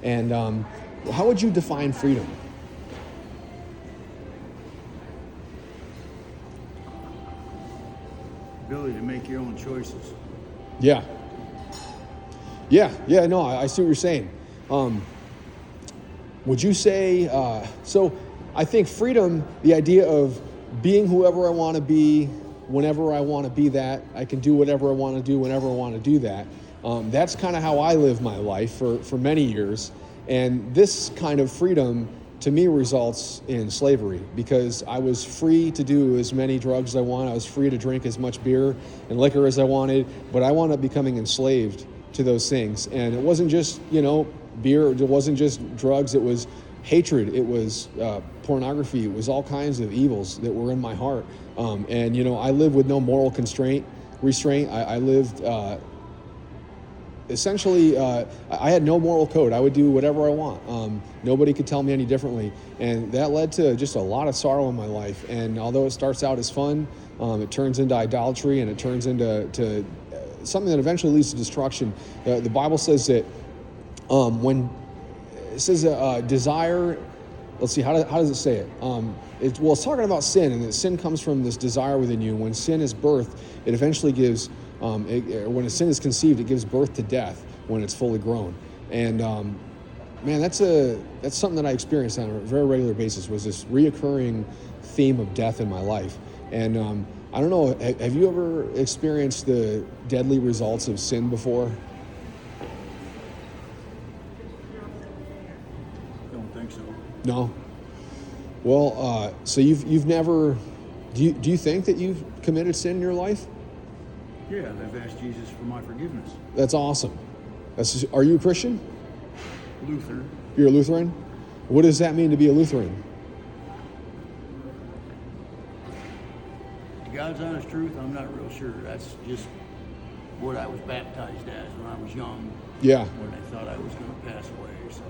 And how would you define freedom? Ability to make your own choices. Yeah. No, I see what you're saying. Would you say, so I think freedom, the idea of being whoever I want to be, whenever I want to be that, I can do whatever I want to do, whenever I want to do that. That's kind of how I live my life for many years. And this kind of freedom, to me, results in slavery, because I was free to do as many drugs as I wanted. I was free to drink as much beer and liquor as I wanted, but I wound up becoming enslaved to those things. And it wasn't just, beer, it wasn't just drugs, it was hatred, it was pornography, it was all kinds of evils that were in my heart. And I lived with no moral restraint. I lived essentially, I had no moral code. I would do whatever I want. Nobody could tell me any differently. And that led to just a lot of sorrow in my life. And although it starts out as fun, it turns into idolatry, and it turns into something that eventually leads to destruction. The Bible says that when it says desire, let's see, how does it say it? It's talking about sin, and that sin comes from this desire within you. When sin is birthed, it eventually gives, when a sin is conceived, it gives birth to death when it's fully grown. And man, that's something that I experienced on a very regular basis, was this reoccurring theme of death in my life. And I don't know, have you ever experienced the deadly results of sin before? Don't think so. No? Well, so you've never, do you think that you've committed sin in your life? Yeah, I've asked Jesus for my forgiveness. That's awesome. Are you a Christian? Lutheran. You're a Lutheran? What does that mean to be a Lutheran? God's honest truth, I'm not real sure. That's just what I was baptized as when I was young. Yeah. When I thought I was going to pass away. So